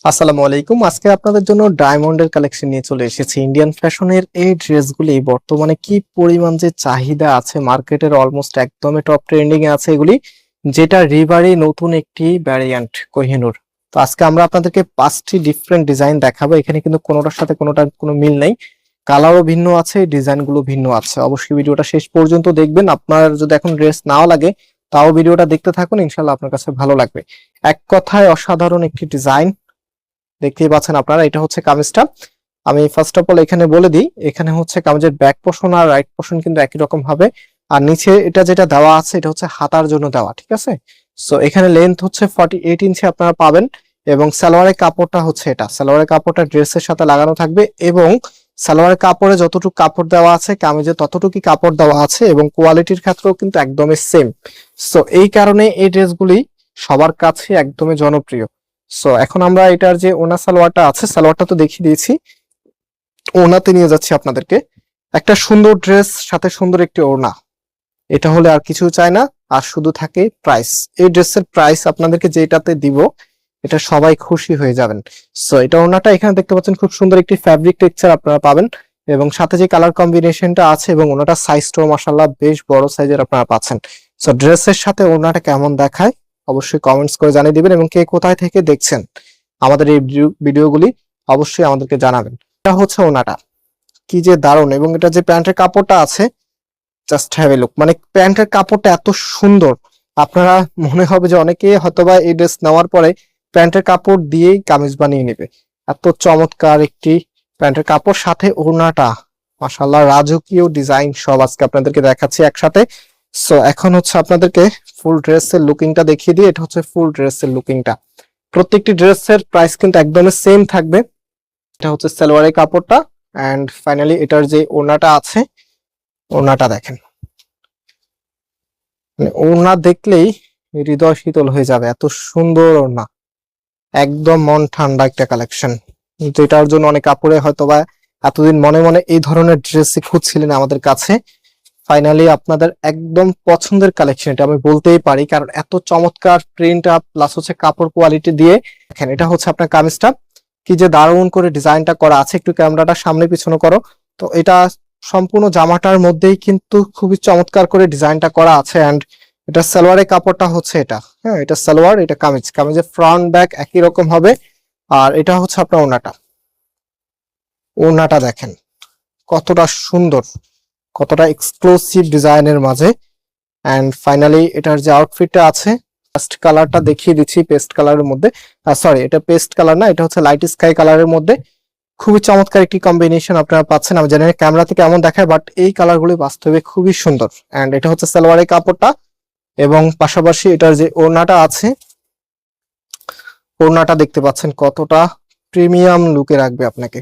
আসসালামু আলাইকুম। আজকে আপনাদের জন্য ডায়মন্ডের কালেকশন নিয়ে চলে এসেছি। ইন্ডিয়ান ফ্যাশনের এই ড্রেসগুলি বর্তমানে কি পরিমাণ যে চাহিদা আছে, মার্কেটের অলমোস্ট একদমই টপ ট্রেন্ডিং এ আছে এগুলি, যেটা রিবারই নতুন একটি ভ্যারিয়েন্ট কোহিনুর। তো আজকে আমরা আপনাদেরকে 5টি ডিফারেন্ট ডিজাইন দেখাবো। এখানে কিন্তু কোনোটার সাথে কোনোটার কোনো মিল নেই, কালারও ভিন্ন আছে, ডিজাইনগুলো ভিন্ন আছে। অবশ্যই ভিডিওটা শেষ পর্যন্ত দেখবেন। আপনার যদি এখন ড্রেস নাও লাগে তাও ভিডিওটা দেখতে থাকুন, ইনশাল্লাহ আপনার কাছে ভালো লাগবে। এক কথায় অসাধারণ একটি ডিজাইন, দেখতেই পাচ্ছেন আপনারা। এটা হচ্ছে কামিজটা। আমি ফার্স্ট অফ অল এখানে বলে দিই, এখানে হচ্ছে কামিজের ব্যাক পোর্শন আর রাইট পোর্শন কিন্তু একই রকম হবে। আর নিচে এটা যেটা দেওয়া আছে এটা হচ্ছে হাতার জন্য দেওয়া, ঠিক আছে। সো এখানে লেন্থ হচ্ছে 48 ইঞ্চি আপনারা পাবেন। এবং সালোয়ারের কাপড়টা হচ্ছে এটা, সালোয়ারের কাপড়টা ড্রেসের সাথে লাগানো থাকবে। এবং সালোয়ারের কাপড়ে যতটুকু কাপড় দেওয়া আছে কামিজে ততটুকুই কাপড় দেওয়া আছে, এবং কোয়ালিটির ক্ষেত্রেও কিন্তু একদমই সেম। সো এই কারণে এই ড্রেসগুলি সবার কাছে একদমই জনপ্রিয়। সো এখন আমরা এটার যে ওনা সালোয়ারটা আছে, সালোয়ারটা তো দেখিয়ে দিয়েছি, ওনাতে নিয়ে যাচ্ছি আপনাদেরকে। একটা সুন্দর ড্রেস সাথে সুন্দর একটি ওড়না, এটা হলে আর কিছু চাই না। আর শুধু থাকে প্রাইস। এই ড্রেসের প্রাইস আপনাদেরকে যেটাতে দিব এটা সবাই খুশি হয়ে যাবেন। সো এটা ওড়নাটা এখানে দেখতে পাচ্ছেন, খুব সুন্দর একটি ফ্যাব্রিক টেক্সচার আপনারা পাবেন। এবং সাথে যে কালার কম্বিনেশনটা আছে এবং ওনাটা সাইজটাও মাশাআল্লাহ বেশ বড় সাইজের আপনারা পাচ্ছেন। সো ড্রেসের সাথে ওড়নাটা কেমন দেখায় অবশ্যই কমেন্টস করে জানিয়ে দিবেন, এবং কে কোথায় থেকে দেখছেন আমাদের এই ভিডিওগুলি অবশ্যই আমাদেরকে জানাবেন। এটা হচ্ছে ওনাটা, কি যে দারুণ। এবং এটা যে প্যান্টের কাপড়টা আছে, জাস্ট হ্যাভ এ লুক। মানে প্যান্টের কাপড়টা এত সুন্দর, আপনারা মনে হবে যে অনেকে হয়তোবা এই ড্রেস নেওয়ার পরে প্যান্টের কাপড় দিয়েই কামিজ বানিয়ে নেবে। এত চমৎকার একটি প্যান্টের কাপড়, সাথে ওড়নাটা মাশাআল্লাহ রাজকীয় ডিজাইন সব আজকে আপনাদেরকে দেখাচ্ছি একসাথে। সো এখন হচ্ছে আপনাদেরকে ফুল ড্রেসের লুকিংটা দেখিয়ে দিই। এটা হচ্ছে ফুল ড্রেসের লুকিংটা। প্রত্যেকটি ড্রেসের প্রাইস কিন্তু একদমই সেম থাকবে। এটা হচ্ছে সালোয়ারের কাপড়টা, এন্ড ফাইনালি এটার যে ওড়নাটা আছে, ওড়নাটা দেখেন। মানে ওড়না দেখলেই হৃদয় শীতল হয়ে যাবে, এত সুন্দর ওড়না। একদম মন ঠান্ডা একটা কালেকশন। কিন্তু এটার জন্য অনেক কাপড়ে হয়তোবা এতদিন মনে মনে এই ধরনের ড্রেসই খুঁজছিলেন আমাদের কাছে। ফাইনালি আপনাদের একদম পছন্দের কালেকশন এটা আমি বলতেই পারি, কারণ এত চমৎকার প্রিন্ট আপ প্লাস হচ্ছে কাপড় কোয়ালিটি দিয়ে। দেখেন এটা হচ্ছে আপনার কামিজটা, কি যে দারুণ করে ডিজাইনটা করা আছে। একটু ক্যামেরাটা সামনে পিছনে করো। তো এটা সম্পূর্ণ জামাটার মধ্যেই কিন্তু খুবই চমৎকার করে ডিজাইনটা করা আছে। এন্ড এটা সালোয়ারের কাপড়টা হচ্ছে এটা, হ্যাঁ এটা সালোয়ার, এটা কামিজ। কামিজের ফ্রন্ট ব্যাক একই রকম হবে। আর এটা হচ্ছে আপনার ওড়নাটা। ওড়নাটা দেখেন কতটা সুন্দর, কতটা এক্সক্লুসিভ ডিজাইনের মাঝে। এন্ড ফাইনালি এটার যে আউটফিটটা আছে, ফার্স্ট কালারটা দেখিয়ে দিচ্ছি, পেস্ট কালারের মধ্যে। সরি, এটা পেস্ট কালার না, এটা হচ্ছে লাইট স্কাই কালারের মধ্যে। খুবই চমৎকার একটি কম্বিনেশন আপনারা পাচ্ছেন। আমি জানি না ক্যামেরাতে কেমন দেখায়, বাট এই কালারগুলি বাস্তবে খুবই সুন্দর। এন্ড এটা হচ্ছে সালোয়ারের কাপড়টা, এবং পাশাপাশি এটার যে ওড়নাটা আছে, ওড়নাটা দেখতে পাচ্ছেন কতটা প্রিমিয়াম লুকে রাখবে আপনাকে।